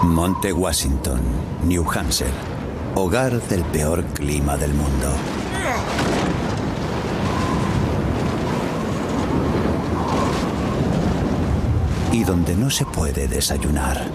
Monte Washington, New Hampshire, hogar del peor clima del mundo. Y donde no se puede desayunar.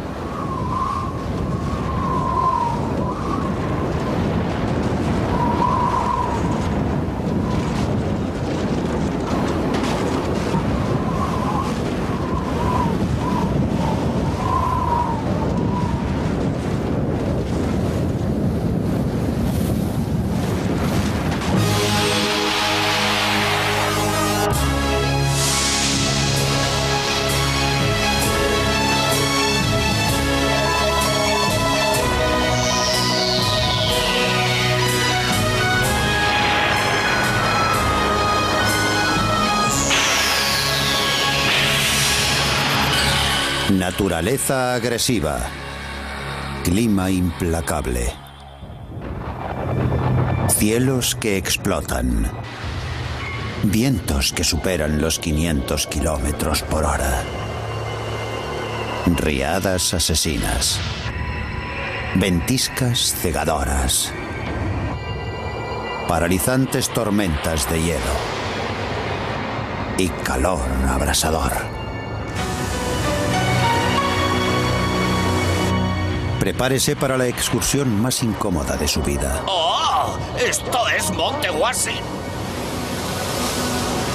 Naturaleza agresiva. Clima implacable. Cielos que explotan. Vientos que superan los 500 kilómetros por hora. Riadas asesinas. Ventiscas cegadoras. Paralizantes tormentas de hielo. Y calor abrasador. Prepárese para la excursión más incómoda de su vida. ¡Oh! ¡Esto es Monte Washington!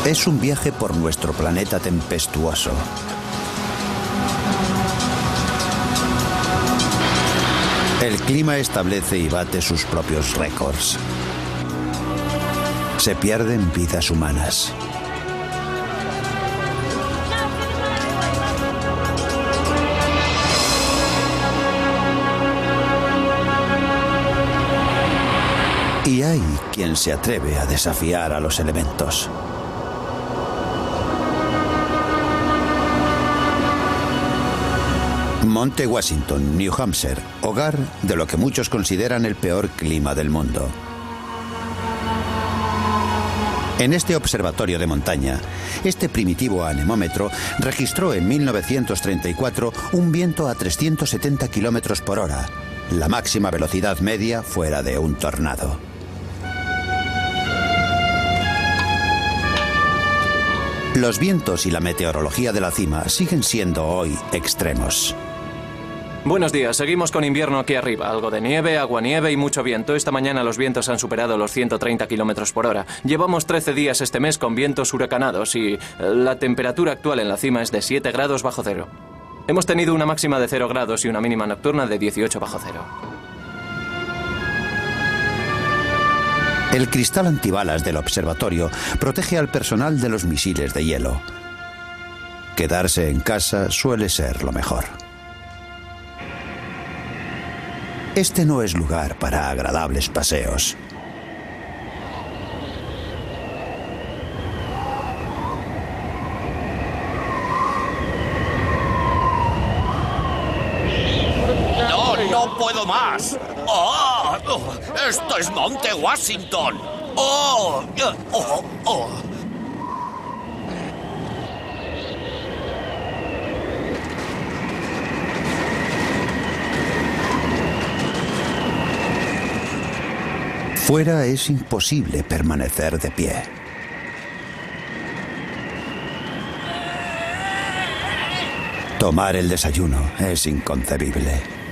Es un viaje por nuestro planeta tempestuoso. El clima establece y bate sus propios récords. Se pierden vidas humanas. Y hay quien se atreve a desafiar a los elementos. Monte Washington, New Hampshire, hogar de lo que muchos consideran el peor clima del mundo. En este observatorio de montaña, este primitivo anemómetro registró en 1934 un viento a 370 kilómetros por hora, la máxima velocidad media fuera de un tornado. Los vientos y la meteorología de la cima siguen siendo hoy extremos. Buenos días, seguimos con invierno aquí arriba. Algo de nieve, aguanieve y mucho viento. Esta mañana los vientos han superado los 130 kilómetros por hora. Llevamos 13 días este mes con vientos huracanados y la temperatura actual en la cima es de 7 grados bajo cero. Hemos tenido una máxima de 0 grados y una mínima nocturna de 18 bajo cero. El cristal antibalas del observatorio protege al personal de los misiles de hielo. Quedarse en casa suele ser lo mejor. Este no es lugar para agradables paseos. ¡No puedo más! ¡Oh! ¡Esto es Monte Washington! ¡Oh! ¡Oh! ¡Oh! Fuera es imposible permanecer de pie. Tomar el desayuno es inconcebible.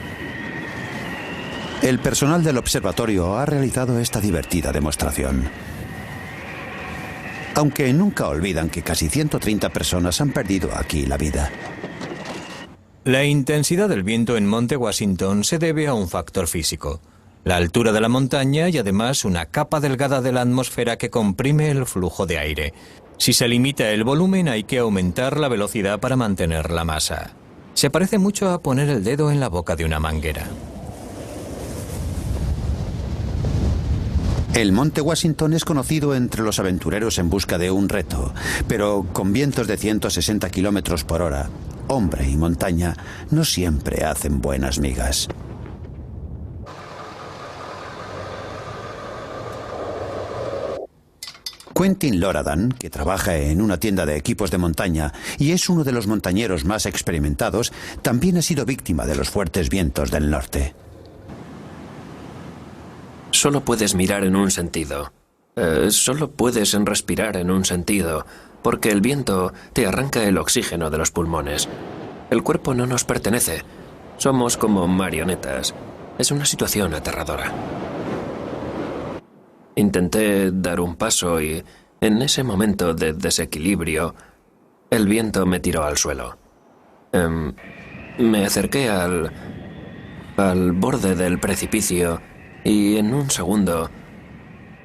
El personal del observatorio ha realizado esta divertida demostración. Aunque nunca olvidan que casi 130 personas han perdido aquí la vida. La intensidad del viento en Monte Washington se debe a un factor físico. La altura de la montaña y además una capa delgada de la atmósfera que comprime el flujo de aire. Si se limita el volumen hay que aumentar la velocidad para mantener la masa. Se parece mucho a poner el dedo en la boca de una manguera. El Monte Washington es conocido entre los aventureros en busca de un reto, pero con vientos de 160 kilómetros por hora, hombre y montaña no siempre hacen buenas migas. Quentin Loradan, que trabaja en una tienda de equipos de montaña y es uno de los montañeros más experimentados, también ha sido víctima de los fuertes vientos del norte. Solo puedes mirar en un sentido. Solo puedes respirar en un sentido, porque el viento te arranca el oxígeno de los pulmones. El cuerpo no nos pertenece. Somos como marionetas. Es una situación aterradora. Intenté dar un paso y, en ese momento de desequilibrio, el viento me tiró al suelo. Me acerqué al borde del precipicio y, en un segundo,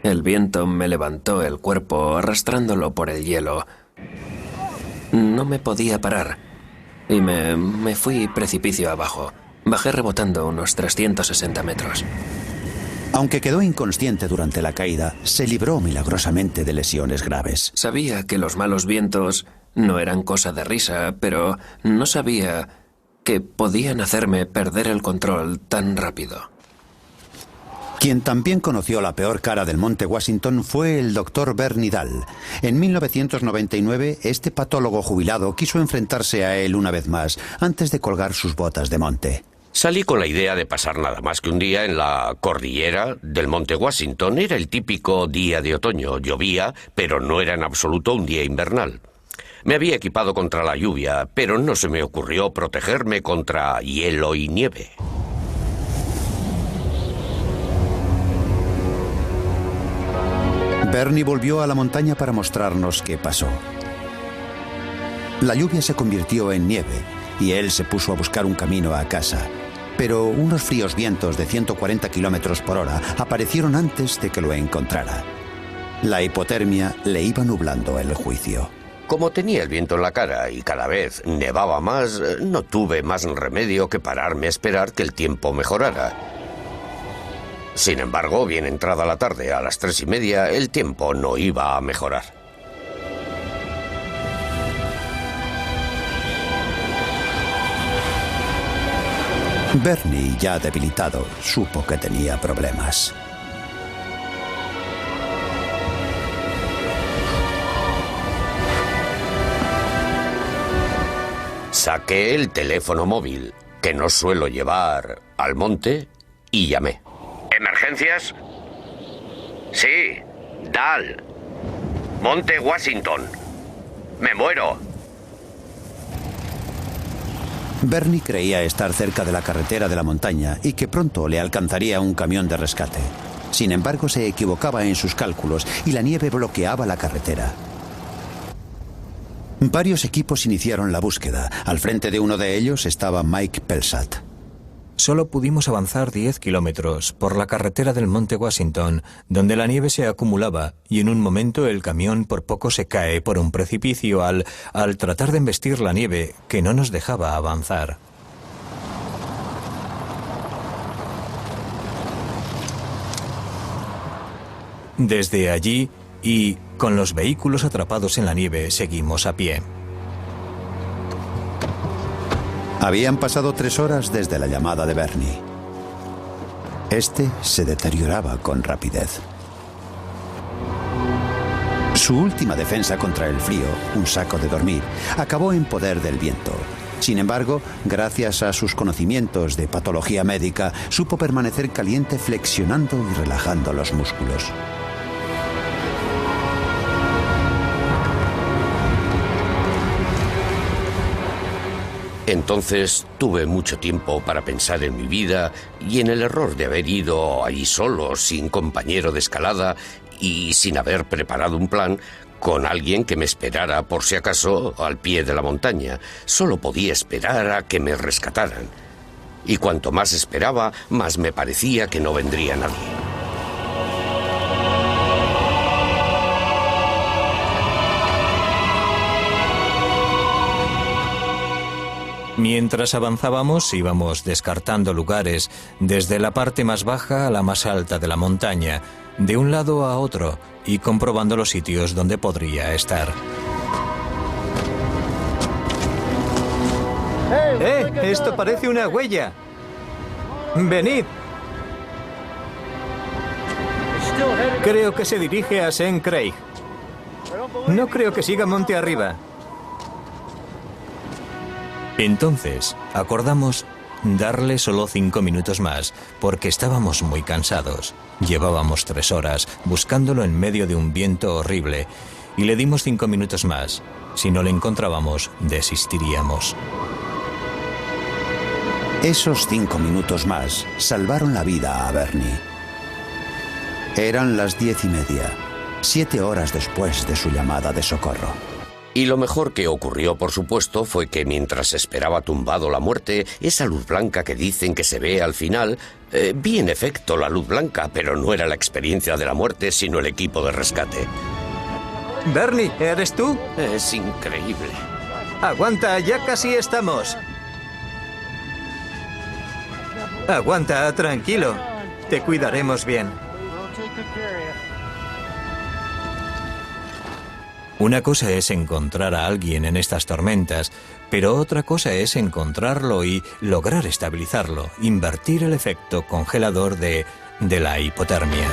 el viento me levantó el cuerpo arrastrándolo por el hielo. No me podía parar y me fui precipicio abajo. Bajé rebotando unos 360 metros. Aunque quedó inconsciente durante la caída, se libró milagrosamente de lesiones graves. Sabía que los malos vientos no eran cosa de risa, pero no sabía que podían hacerme perder el control tan rápido. Quien también conoció la peor cara del Monte Washington fue el Dr. Bernie Dahl. En 1999, este patólogo jubilado quiso enfrentarse a él una vez más, antes de colgar sus botas de monte. Salí con la idea de pasar nada más que un día en la cordillera del Monte Washington. Era el típico día de otoño. Llovía, pero no era en absoluto un día invernal. Me había equipado contra la lluvia, pero no se me ocurrió protegerme contra hielo y nieve. Bernie volvió a la montaña para mostrarnos qué pasó. La lluvia se convirtió en nieve y él se puso a buscar un camino a casa. Pero unos fríos vientos de 140 kilómetros por hora aparecieron antes de que lo encontrara. La hipotermia le iba nublando el juicio. Como tenía el viento en la cara y cada vez nevaba más, no tuve más remedio que pararme a esperar que el tiempo mejorara. Sin embargo, bien entrada la tarde, a las 3:30, el tiempo no iba a mejorar. Bernie, ya debilitado, supo que tenía problemas. Saqué el teléfono móvil, que no suelo llevar al monte, y llamé. ¿Emergencias? Sí, Dahl. Monte Washington. Me muero. Bernie creía estar cerca de la carretera de la montaña y que pronto le alcanzaría un camión de rescate. Sin embargo, se equivocaba en sus cálculos y la nieve bloqueaba la carretera. Varios equipos iniciaron la búsqueda. Al frente de uno de ellos estaba Mike Pelsat. Solo pudimos avanzar 10 kilómetros por la carretera del Monte Washington, donde la nieve se acumulaba y en un momento el camión por poco se cae por un precipicio al tratar de embestir la nieve que no nos dejaba avanzar. Desde allí y con los vehículos atrapados en la nieve seguimos a pie. Habían pasado 3 horas desde la llamada de Bernie. Este se deterioraba con rapidez. Su última defensa contra el frío, un saco de dormir, acabó en poder del viento. Sin embargo, gracias a sus conocimientos de patología médica, supo permanecer caliente flexionando y relajando los músculos. Entonces tuve mucho tiempo para pensar en mi vida y en el error de haber ido allí solo, sin compañero de escalada y sin haber preparado un plan con alguien que me esperara por si acaso al pie de la montaña. Solo podía esperar a que me rescataran. Y cuanto más esperaba, más me parecía que no vendría nadie. Mientras avanzábamos, íbamos descartando lugares desde la parte más baja a la más alta de la montaña, de un lado a otro, y comprobando los sitios donde podría estar. Esto parece una huella. Venid. Creo que se dirige a St. Craig. No creo que siga monte arriba. Entonces, acordamos darle solo 5 minutos más, porque estábamos muy cansados. Llevábamos 3 horas buscándolo en medio de un viento horrible, y le dimos 5 minutos más. Si no le encontrábamos, desistiríamos. Esos 5 minutos más salvaron la vida a Bernie. Eran las 10:30, 7 horas después de su llamada de socorro. Y lo mejor que ocurrió, por supuesto, fue que mientras esperaba tumbado la muerte, esa luz blanca que dicen que se ve al final, vi en efecto la luz blanca, pero no era la experiencia de la muerte, sino el equipo de rescate. Bernie, ¿eres tú? Es increíble. Aguanta, ya casi estamos. Aguanta, tranquilo. Te cuidaremos bien. Una cosa es encontrar a alguien en estas tormentas, pero otra cosa es encontrarlo y lograr estabilizarlo, invertir el efecto congelador de la hipotermia.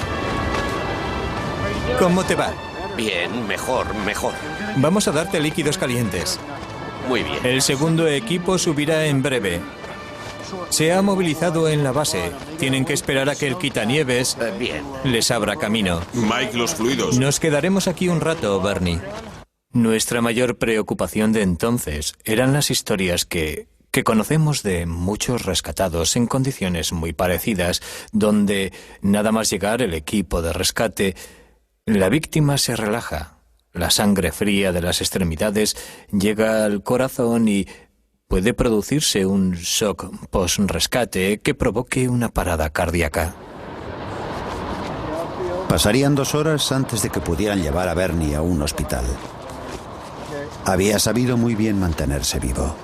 ¿Cómo te va? Bien, mejor. Vamos a darte líquidos calientes. Muy bien. El segundo equipo subirá en breve. Se ha movilizado en la base. Tienen que esperar a que el quitanieves Bien. les abra camino. Mike, los fluidos. Nos quedaremos aquí un rato, Bernie. Nuestra mayor preocupación de entonces eran las historias que conocemos de muchos rescatados en condiciones muy parecidas, donde nada más llegar el equipo de rescate, la víctima se relaja, la sangre fría de las extremidades llega al corazón y puede producirse un shock post-rescate que provoque una parada cardíaca. Pasarían 2 horas antes de que pudieran llevar a Bernie a un hospital. Había sabido muy bien mantenerse vivo.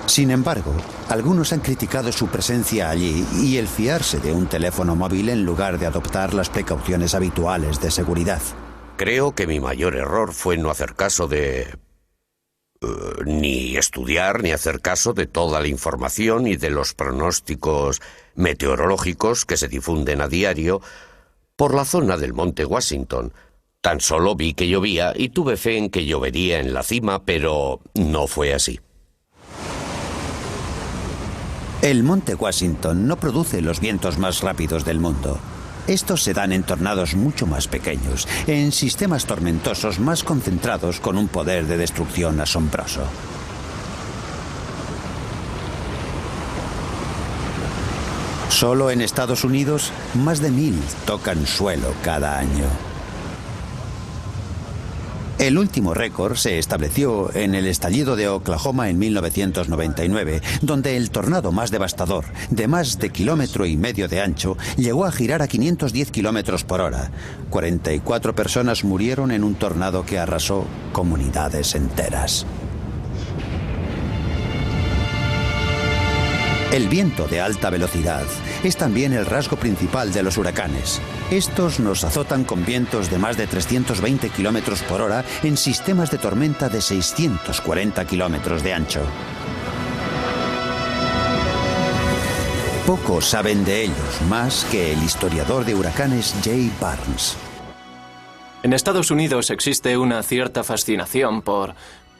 Sin embargo, algunos han criticado su presencia allí y el fiarse de un teléfono móvil en lugar de adoptar las precauciones habituales de seguridad. Creo que mi mayor error fue no hacer caso de... ni estudiar ni hacer caso de toda la información y de los pronósticos meteorológicos que se difunden a diario por la zona del monte Washington. Tan solo vi que llovía y tuve fe en que llovería en la cima, pero no fue así. El monte Washington no produce los vientos más rápidos del mundo. Estos se dan en tornados mucho más pequeños, en sistemas tormentosos más concentrados con un poder de destrucción asombroso. Solo en Estados Unidos, más de 1000 tocan suelo cada año. El último récord se estableció en el estallido de Oklahoma en 1999, donde el tornado más devastador, de más de 1,5 kilómetros de ancho, llegó a girar a 510 kilómetros por hora. 44 personas murieron en un tornado que arrasó comunidades enteras. El viento de alta velocidad es también el rasgo principal de los huracanes. Estos nos azotan con vientos de más de 320 kilómetros por hora en sistemas de tormenta de 640 kilómetros de ancho. Pocos saben de ellos, más que el historiador de huracanes Jay Barnes. En Estados Unidos existe una cierta fascinación por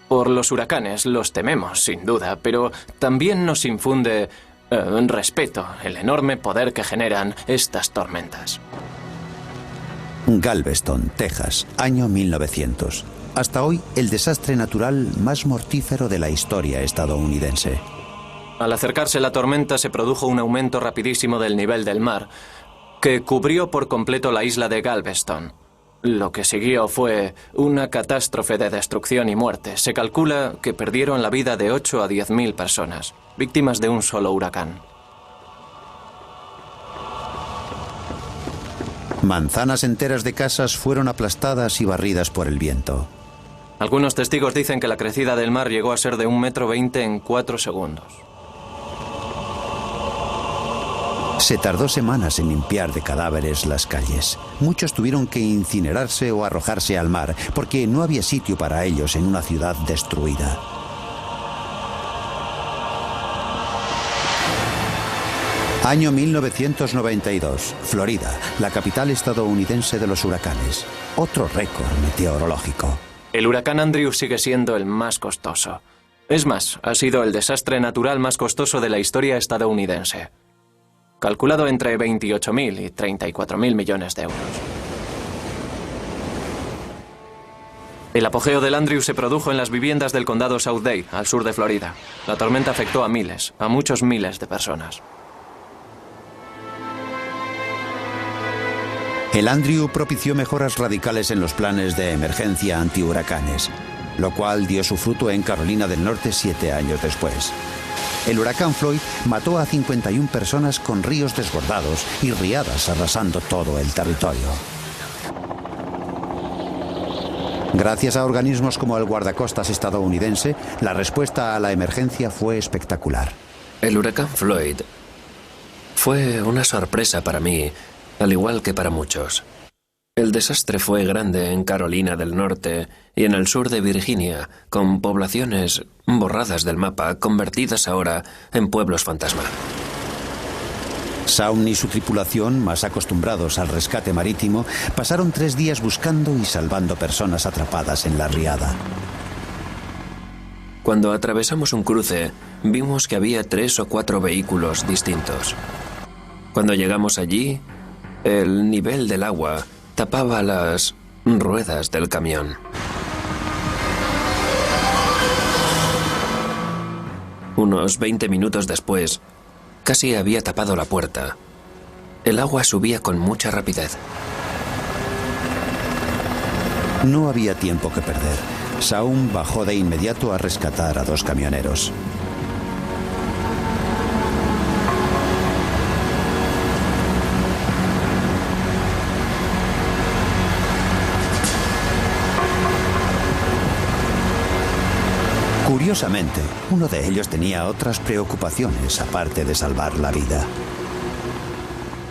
los huracanes. Los tememos, sin duda, pero también nos infunde respeto el enorme poder que generan estas tormentas. Galveston, Texas, año 1900. Hasta hoy, el desastre natural más mortífero de la historia estadounidense. Al acercarse la tormenta se produjo un aumento rapidísimo del nivel del mar, que cubrió por completo la isla de Galveston. Lo que siguió fue una catástrofe de destrucción y muerte. Se calcula que perdieron la vida de 8 a 10.000 personas, víctimas de un solo huracán. Manzanas enteras de casas fueron aplastadas y barridas por el viento. Algunos testigos dicen que la crecida del mar llegó a ser de 1,20 m en 4 segundos. Se tardó semanas en limpiar de cadáveres las calles. Muchos tuvieron que incinerarse o arrojarse al mar porque no había sitio para ellos en una ciudad destruida. Año 1992. Florida, la capital estadounidense de los huracanes. Otro récord meteorológico. El huracán Andrew sigue siendo el más costoso. Es más, ha sido el desastre natural más costoso de la historia estadounidense. Calculado entre 28.000 y 34.000 millones de euros. El apogeo del Andrew se produjo en las viviendas del condado South Dade, al sur de Florida. La tormenta afectó a miles, a muchos miles de personas. El Andrew propició mejoras radicales en los planes de emergencia antihuracanes, lo cual dio su fruto en Carolina del Norte 7 años después. El huracán Floyd mató a 51 personas con ríos desbordados y riadas arrasando todo el territorio. Gracias a organismos como el guardacostas estadounidense, la respuesta a la emergencia fue espectacular. El huracán Floyd fue una sorpresa para mí, al igual que para muchos. El desastre fue grande en Carolina del Norte y en el sur de Virginia, con poblaciones borradas del mapa, convertidas ahora en pueblos fantasma. Shaun y su tripulación, más acostumbrados al rescate marítimo, pasaron 3 días buscando y salvando personas atrapadas en la riada. Cuando atravesamos un cruce, vimos que había 3 o 4 vehículos distintos. Cuando llegamos allí, el nivel del agua tapaba las ruedas del camión. Unos 20 minutos después, casi había tapado la puerta. El agua subía con mucha rapidez. No había tiempo que perder. Shaun bajó de inmediato a rescatar a 2 camioneros. Curiosamente, uno de ellos tenía otras preocupaciones aparte de salvar la vida.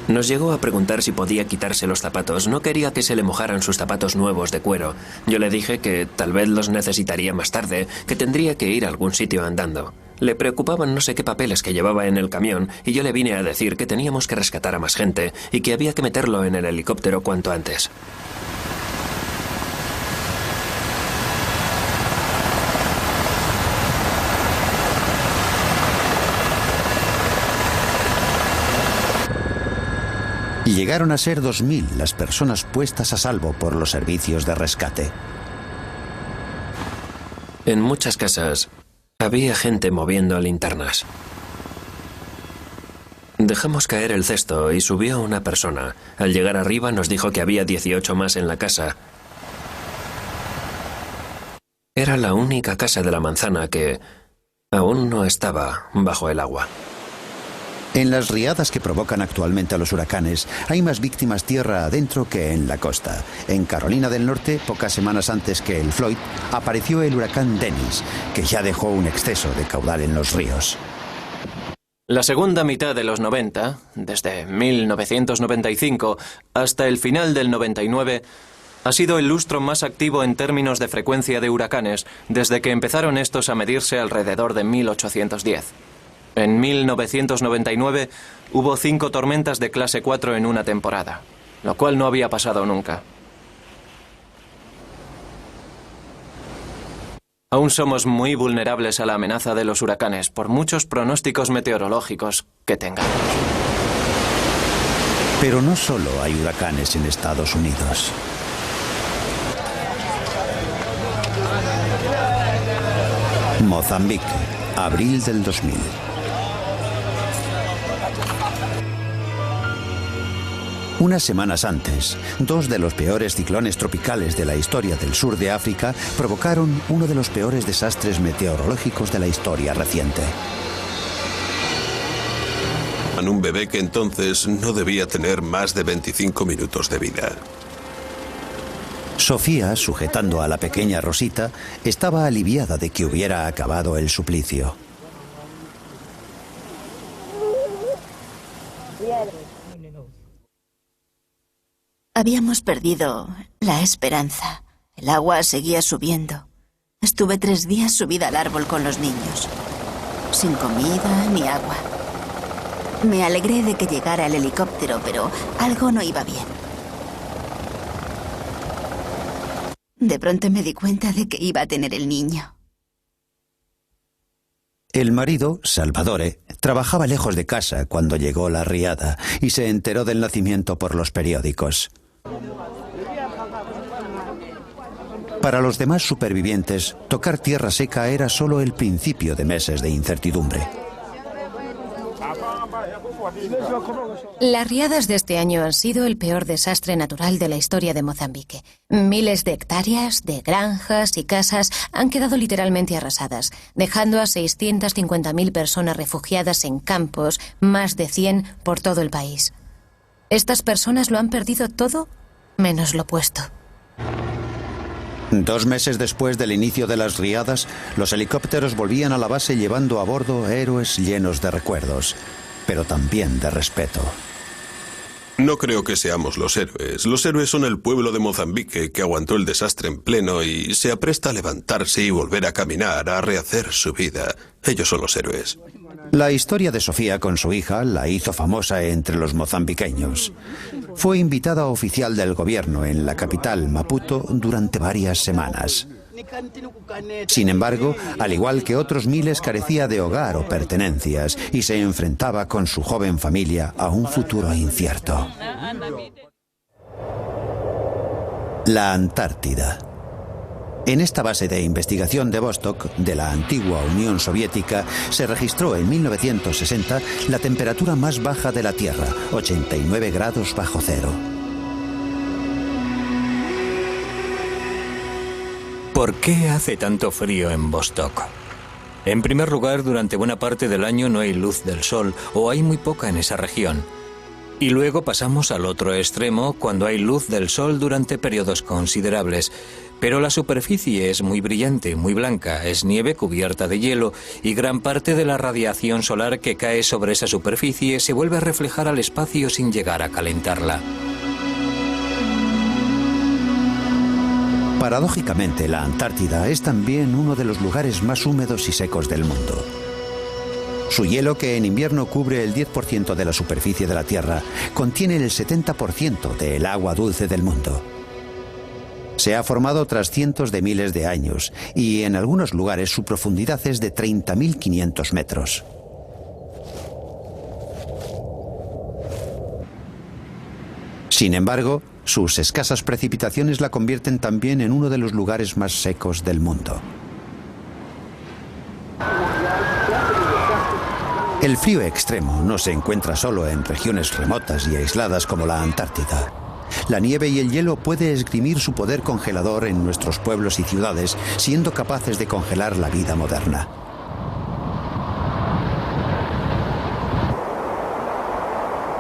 Nos llegó a preguntar si podía quitarse los zapatos. No quería que se le mojaran sus zapatos nuevos de cuero. Yo le dije que tal vez los necesitaría más tarde, que tendría que ir a algún sitio andando. Le preocupaban no sé qué papeles que llevaba en el camión y yo le vine a decir que teníamos que rescatar a más gente y que había que meterlo en el helicóptero cuanto antes. Y llegaron a ser 2.000 las personas puestas a salvo por los servicios de rescate. En muchas casas había gente moviendo linternas. Dejamos caer el cesto y subió una persona. Al llegar arriba nos dijo que había 18 más en la casa. Era la única casa de la manzana que aún no estaba bajo el agua. En las riadas que provocan actualmente a los huracanes, hay más víctimas tierra adentro que en la costa. En Carolina del Norte, pocas semanas antes que el Floyd, apareció el huracán Dennis, que ya dejó un exceso de caudal en los ríos. La segunda mitad de los 90, desde 1995 hasta el final del 99, ha sido el lustro más activo en términos de frecuencia de huracanes desde que empezaron estos a medirse alrededor de 1810. En 1999 hubo 5 tormentas de clase 4 en una temporada, lo cual no había pasado nunca. Aún somos muy vulnerables a la amenaza de los huracanes, por muchos pronósticos meteorológicos que tengamos. Pero no solo hay huracanes en Estados Unidos. Mozambique, abril del 2000. Unas semanas antes, 2 de los peores ciclones tropicales de la historia del sur de África provocaron uno de los peores desastres meteorológicos de la historia reciente. Un bebé que entonces no debía tener más de 25 minutos de vida. Sofía, sujetando a la pequeña Rosita, estaba aliviada de que hubiera acabado el suplicio. Habíamos perdido la esperanza. El agua seguía subiendo. Estuve 3 días subida al árbol con los niños, sin comida ni agua. Me alegré de que llegara el helicóptero, pero algo no iba bien. De pronto me di cuenta de que iba a tener el niño. El marido, Salvatore, trabajaba lejos de casa cuando llegó la riada y se enteró del nacimiento por los periódicos. Para los demás supervivientes, tocar tierra seca era solo el principio de meses de incertidumbre. Las riadas de este año han sido el peor desastre natural de la historia de Mozambique. Miles de hectáreas, de granjas y casas han quedado literalmente arrasadas, dejando a 650.000 personas refugiadas en campos, más de 100 por todo el país. Estas personas lo han perdido todo, menos lo puesto. 2 meses después del inicio de las riadas, los helicópteros volvían a la base llevando a bordo héroes llenos de recuerdos, pero también de respeto. No creo que seamos los héroes. Los héroes son el pueblo de Mozambique que aguantó el desastre en pleno y se apresta a levantarse y volver a caminar, a rehacer su vida. Ellos son los héroes. La historia de Sofía con su hija la hizo famosa entre los mozambiqueños. Fue invitada oficial del gobierno en la capital, Maputo, durante varias semanas. Sin embargo, al igual que otros miles, carecía de hogar o pertenencias y se enfrentaba con su joven familia a un futuro incierto. La Antártida. En esta base de investigación de Vostok, de la antigua Unión Soviética, se registró en 1960 la temperatura más baja de la Tierra, 89 grados bajo cero. ¿Por qué hace tanto frío en Vostok? En primer lugar, durante buena parte del año no hay luz del sol, o hay muy poca en esa región. Y luego pasamos al otro extremo, cuando hay luz del sol durante periodos considerables. Pero la superficie es muy brillante, muy blanca, es nieve cubierta de hielo, y gran parte de la radiación solar que cae sobre esa superficie se vuelve a reflejar al espacio sin llegar a calentarla. Paradójicamente, la Antártida es también uno de los lugares más húmedos y secos del mundo. Su hielo, que en invierno cubre el 10% de la superficie de la Tierra, contiene el 70% del agua dulce del mundo. Se ha formado tras cientos de miles de años y en algunos lugares su profundidad es de 30.500 metros. Sin embargo, sus escasas precipitaciones la convierten también en uno de los lugares más secos del mundo. El frío extremo no se encuentra solo en regiones remotas y aisladas como la Antártida. La nieve y el hielo puede esgrimir su poder congelador en nuestros pueblos y ciudades, siendo capaces de congelar la vida moderna.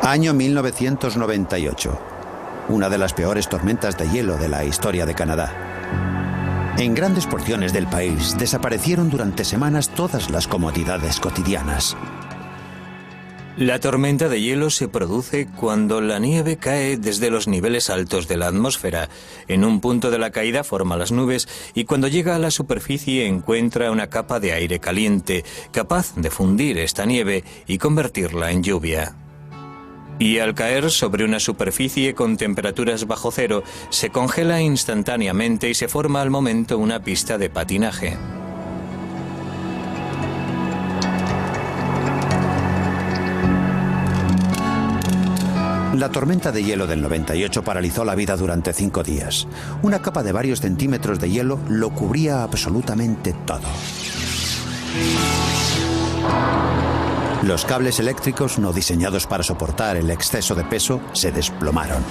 Año 1998. Una de las peores tormentas de hielo de la historia de Canadá. En grandes porciones del país desaparecieron durante semanas todas las comodidades cotidianas. La tormenta de hielo se produce cuando la nieve cae desde los niveles altos de la atmósfera. En un punto de la caída forma las nubes y cuando llega a la superficie encuentra una capa de aire caliente, capaz de fundir esta nieve y convertirla en lluvia. Y al caer sobre una superficie con temperaturas bajo cero, se congela instantáneamente y se forma al momento una pista de patinaje. La tormenta de hielo del 98 paralizó la vida durante 5 días. Una capa de varios centímetros de hielo lo cubría absolutamente todo. Los cables eléctricos no diseñados para soportar el exceso de peso se desplomaron.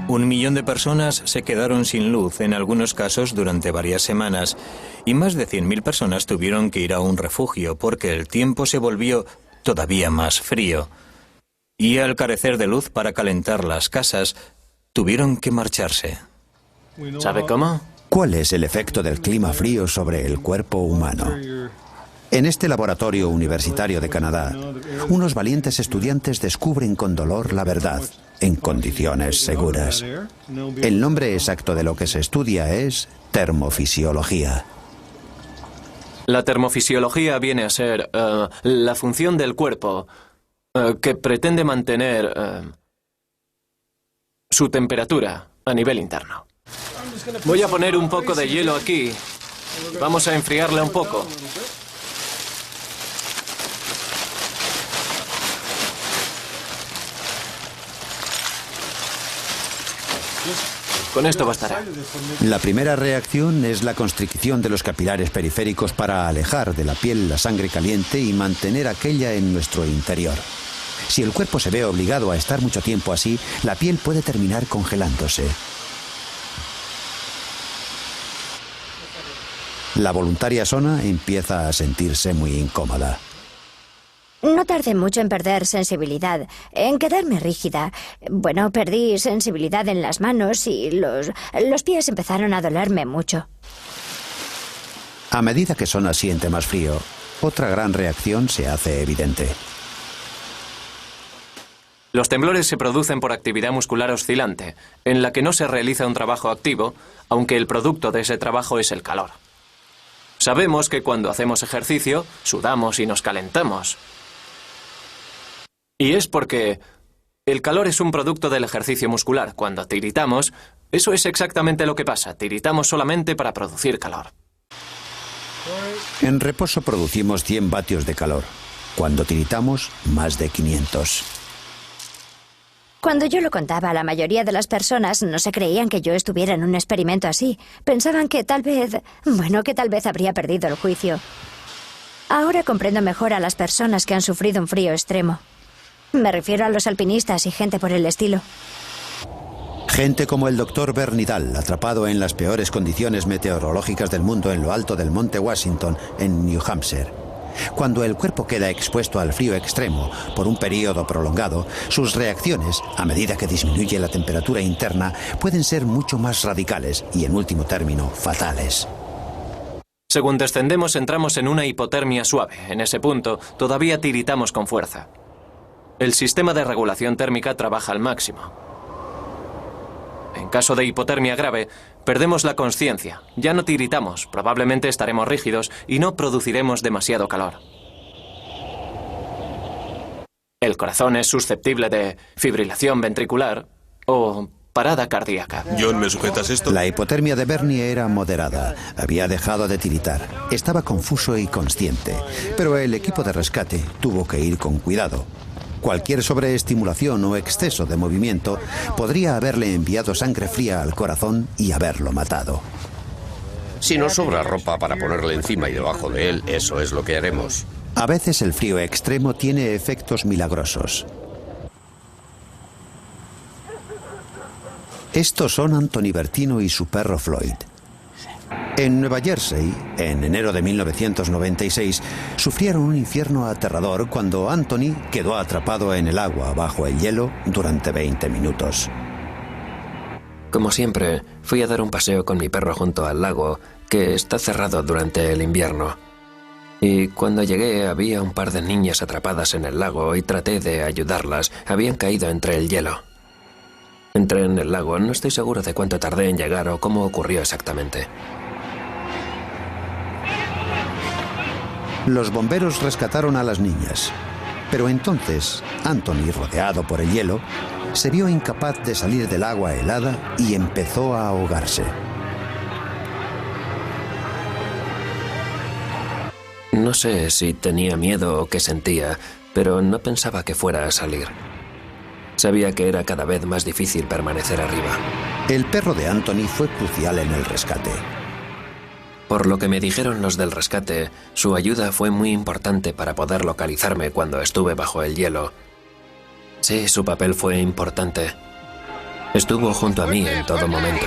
Un millón de personas se quedaron sin luz, en algunos casos durante varias semanas, y más de 100.000 personas tuvieron que ir a un refugio porque el tiempo se volvió todavía más frío. Y al carecer de luz para calentar las casas, tuvieron que marcharse. ¿Sabe cómo? ¿Cuál es el efecto del clima frío sobre el cuerpo humano? En este laboratorio universitario de Canadá, unos valientes estudiantes descubren con dolor la verdad, en condiciones seguras. El nombre exacto de lo que se estudia es termofisiología. La termofisiología viene a ser la función del cuerpo que pretende mantener su temperatura a nivel interno. Voy a poner un poco de hielo aquí. Vamos a enfriarla un poco. Con esto bastará. La primera reacción es la constricción de los capilares periféricos para alejar de la piel la sangre caliente y mantener aquella en nuestro interior. Si el cuerpo se ve obligado a estar mucho tiempo así, la piel puede terminar congelándose. La voluntaria Sona empieza a sentirse muy incómoda. No tardé mucho en perder sensibilidad, en quedarme rígida. Bueno, perdí sensibilidad en las manos y los pies empezaron a dolerme mucho. A medida que Sona siente más frío, otra gran reacción se hace evidente. Los temblores se producen por actividad muscular oscilante, en la que no se realiza un trabajo activo, aunque el producto de ese trabajo es el calor. Sabemos que cuando hacemos ejercicio, sudamos y nos calentamos. Y es porque el calor es un producto del ejercicio muscular. Cuando tiritamos, eso es exactamente lo que pasa. Tiritamos solamente para producir calor. En reposo producimos 100 vatios de calor. Cuando tiritamos, más de 500. Cuando yo lo contaba, la mayoría de las personas no se creían que yo estuviera en un experimento así. Pensaban que tal vez habría perdido el juicio. Ahora comprendo mejor a las personas que han sufrido un frío extremo. Me refiero a los alpinistas y gente por el estilo. Gente como el doctor Bernie Dahl, atrapado en las peores condiciones meteorológicas del mundo en lo alto del monte Washington, en New Hampshire. Cuando el cuerpo queda expuesto al frío extremo por un periodo prolongado, sus reacciones, a medida que disminuye la temperatura interna, pueden ser mucho más radicales y, en último término, fatales. Según descendemos, entramos en una hipotermia suave. En ese punto, todavía tiritamos con fuerza. El sistema de regulación térmica trabaja al máximo. En caso de hipotermia grave, perdemos la consciencia. Ya no tiritamos, probablemente estaremos rígidos y no produciremos demasiado calor. El corazón es susceptible de fibrilación ventricular o parada cardíaca. John, ¿me sujetas esto? La hipotermia de Bernie era moderada. Había dejado de tiritar. Estaba confuso y consciente. Pero el equipo de rescate tuvo que ir con cuidado. Cualquier sobreestimulación o exceso de movimiento podría haberle enviado sangre fría al corazón y haberlo matado. Si nos sobra ropa para ponerle encima y debajo de él, eso es lo que haremos. A veces el frío extremo tiene efectos milagrosos. Estos son Anthony Bertino y su perro Floyd. En Nueva Jersey, en enero de 1996, sufrieron un infierno aterrador cuando Anthony quedó atrapado en el agua bajo el hielo durante 20 minutos. Como siempre, fui a dar un paseo con mi perro junto al lago, que está cerrado durante el invierno. Y cuando llegué había un par de niñas atrapadas en el lago y traté de ayudarlas. Habían caído entre el hielo. Entré en el lago, no estoy seguro de cuánto tardé en llegar o cómo ocurrió exactamente. Los bomberos rescataron a las niñas, pero entonces Anthony, rodeado por el hielo, se vio incapaz de salir del agua helada y empezó a ahogarse. No sé si tenía miedo o qué sentía, pero no pensaba que fuera a salir. Sabía que era cada vez más difícil permanecer arriba. El perro de Anthony fue crucial en el rescate. Por lo que me dijeron los del rescate, su ayuda fue muy importante para poder localizarme cuando estuve bajo el hielo. Sí, su papel fue importante. Estuvo junto a mí en todo momento.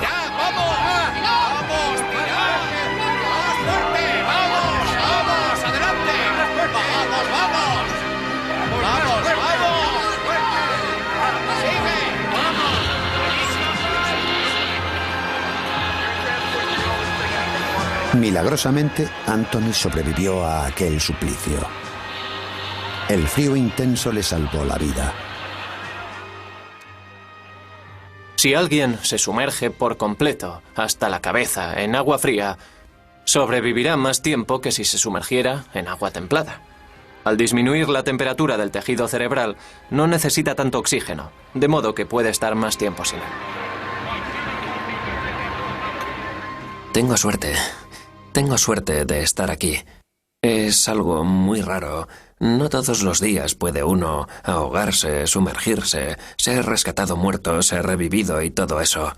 Milagrosamente, Anthony sobrevivió a aquel suplicio. El frío intenso le salvó la vida. Si alguien se sumerge por completo, hasta la cabeza, en agua fría, Sobrevivirá más tiempo que si se sumergiera en agua templada. Al disminuir la temperatura del tejido cerebral, no necesita tanto oxígeno, de modo que puede estar más tiempo sin él. Tengo suerte. Tengo suerte de estar aquí. Es algo muy raro. No todos los días puede uno ahogarse, sumergirse, ser rescatado muerto, ser revivido y todo eso.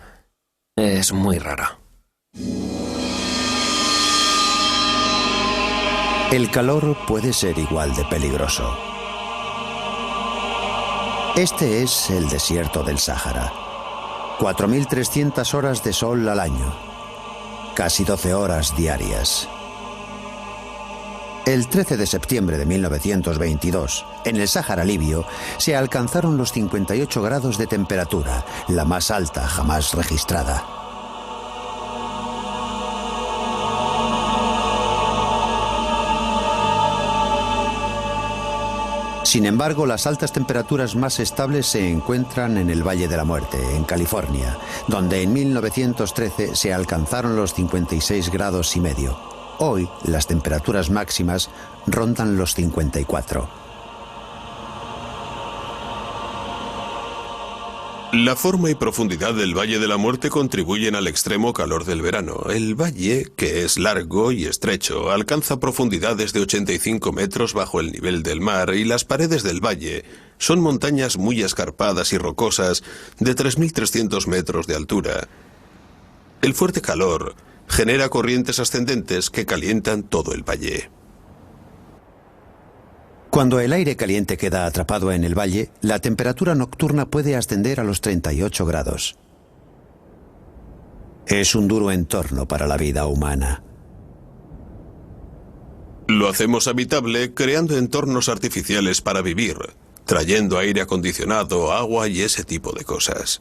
Es muy raro. El calor puede ser igual de peligroso. Este es el desierto del Sáhara. 4.300 horas de sol al año. Casi 12 horas diarias. El 13 de septiembre de 1922, en el Sáhara libio, se alcanzaron los 58 grados de temperatura, la más alta jamás registrada. Sin embargo, las altas temperaturas más estables se encuentran en el Valle de la Muerte, en California, donde en 1913 se alcanzaron los 56 grados y medio. Hoy, las temperaturas máximas rondan los 54. La forma y profundidad del Valle de la Muerte contribuyen al extremo calor del verano. El valle, que es largo y estrecho, alcanza profundidades de 85 metros bajo el nivel del mar y las paredes del valle son montañas muy escarpadas y rocosas de 3.300 metros de altura. El fuerte calor genera corrientes ascendentes que calientan todo el valle. Cuando el aire caliente queda atrapado en el valle, la temperatura nocturna puede ascender a los 38 grados. Es un duro entorno para la vida humana. Lo hacemos habitable creando entornos artificiales para vivir, trayendo aire acondicionado, agua y ese tipo de cosas.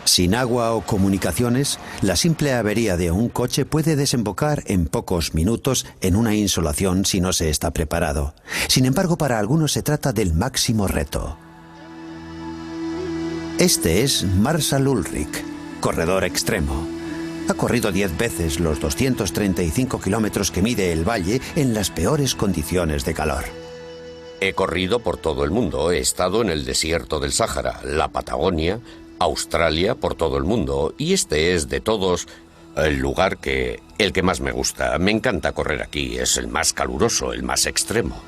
Sin agua o comunicaciones, la simple avería de un coche puede desembocar en pocos minutos en una insolación si no se está preparado. Sin embargo, para algunos se trata del máximo reto. Este es Marshall Ulrich, corredor extremo. Ha corrido 10 veces los 235 kilómetros que mide el valle en las peores condiciones de calor. He corrido por todo el mundo. He estado en el desierto del Sáhara, la Patagonia, Australia, por todo el mundo, y este es de todos el lugar el que más me gusta. Me encanta correr aquí, es el más caluroso, el más extremo.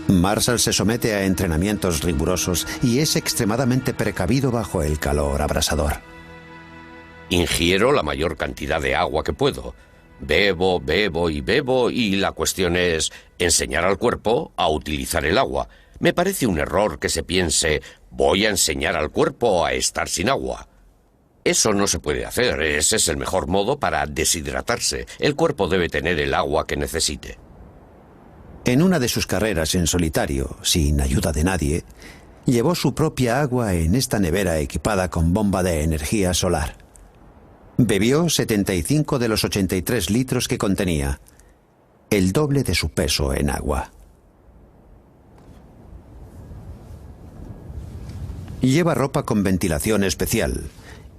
Marshall se somete a entrenamientos rigurosos y es extremadamente precavido bajo el calor abrasador. Ingiero la mayor cantidad de agua que puedo. Bebo, bebo y bebo, y la cuestión es enseñar al cuerpo a utilizar el agua. Me parece un error que se piense, voy a enseñar al cuerpo a estar sin agua. Eso no se puede hacer, ese es el mejor modo para deshidratarse. El cuerpo debe tener el agua que necesite. En una de sus carreras en solitario, sin ayuda de nadie, llevó su propia agua en esta nevera equipada con bomba de energía solar. Bebió 75 de los 83 litros que contenía, el doble de su peso en agua. Lleva ropa con ventilación especial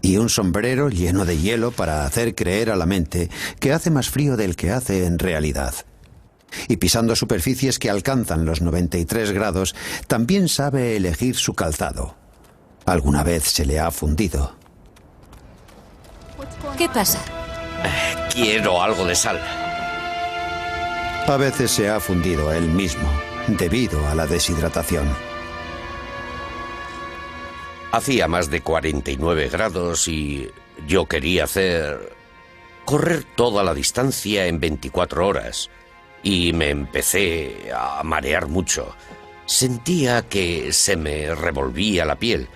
y un sombrero lleno de hielo para hacer creer a la mente que hace más frío del que hace en realidad. Y pisando superficies que alcanzan los 93 grados, también sabe elegir su calzado. Alguna vez se le ha fundido. ¿Qué pasa? Quiero algo de sal. A veces se ha fundido él mismo, debido a la deshidratación. Hacía más de 49 grados y yo quería correr toda la distancia en 24 horas. Y me empecé a marear mucho. Sentía que se me revolvía la piel.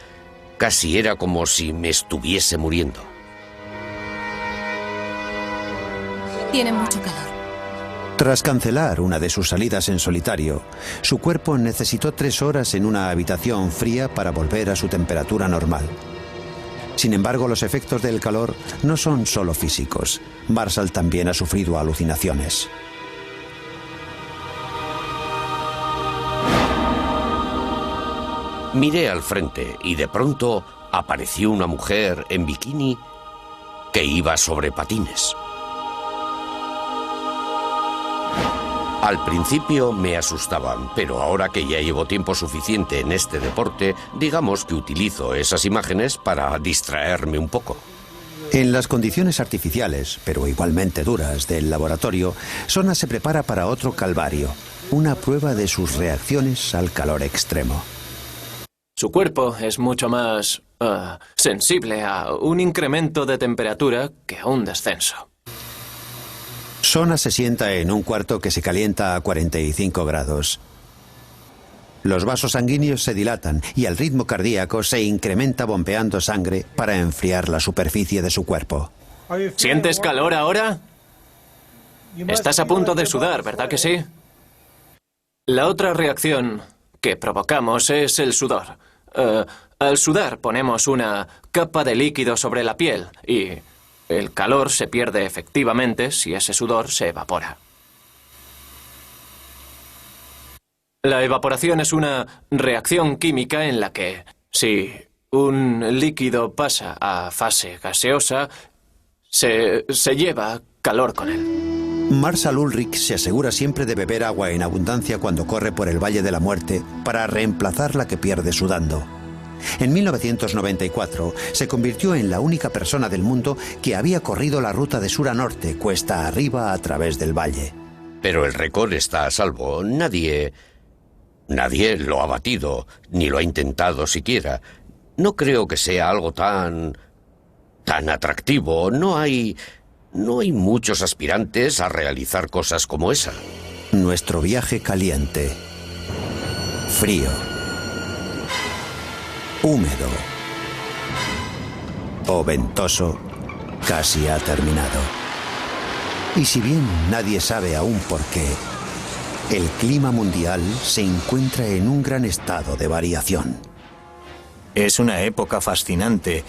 Casi era como si me estuviese muriendo. Tiene mucho calor. Tras cancelar una de sus salidas en solitario, su cuerpo necesitó 3 horas en una habitación fría para volver a su temperatura normal. Sin embargo, los efectos del calor no son solo físicos. Marshall también ha sufrido alucinaciones. Miré al frente y de pronto apareció una mujer en bikini que iba sobre patines. Al principio me asustaban, pero ahora que ya llevo tiempo suficiente en este deporte, digamos que utilizo esas imágenes para distraerme un poco. En las condiciones artificiales, pero igualmente duras, del laboratorio, Sona se prepara para otro calvario, una prueba de sus reacciones al calor extremo. Su cuerpo es mucho más sensible a un incremento de temperatura que a un descenso. Sona se sienta en un cuarto que se calienta a 45 grados. Los vasos sanguíneos se dilatan y el ritmo cardíaco se incrementa bombeando sangre para enfriar la superficie de su cuerpo. ¿Sientes calor ahora? Estás a punto de sudar, ¿verdad que sí? La otra reacción que provocamos es el sudor. Al sudar ponemos una capa de líquido sobre la piel y el calor se pierde efectivamente si ese sudor se evapora. La evaporación es una reacción química en la que, si un líquido pasa a fase gaseosa, se lleva calor con él. Marshall Ulrich se asegura siempre de beber agua en abundancia cuando corre por el Valle de la Muerte para reemplazar la que pierde sudando. En 1994 se convirtió en la única persona del mundo que había corrido la ruta de sur a norte, cuesta arriba, a través del valle. Pero el récord está a salvo. Nadie lo ha batido, ni lo ha intentado siquiera. No creo que sea algo tan atractivo. No hay muchos aspirantes a realizar cosas como esa. Nuestro viaje caliente, frío, húmedo o ventoso casi ha terminado. Y si bien nadie sabe aún por qué, el clima mundial se encuentra en un gran estado de variación. Es una época fascinante.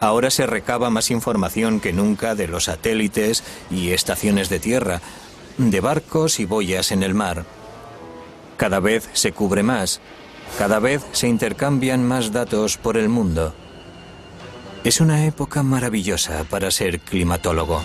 Ahora se recaba más información que nunca de los satélites y estaciones de tierra, de barcos y boyas en el mar. Cada vez se cubre más, cada vez se intercambian más datos por el mundo. Es una época maravillosa para ser climatólogo.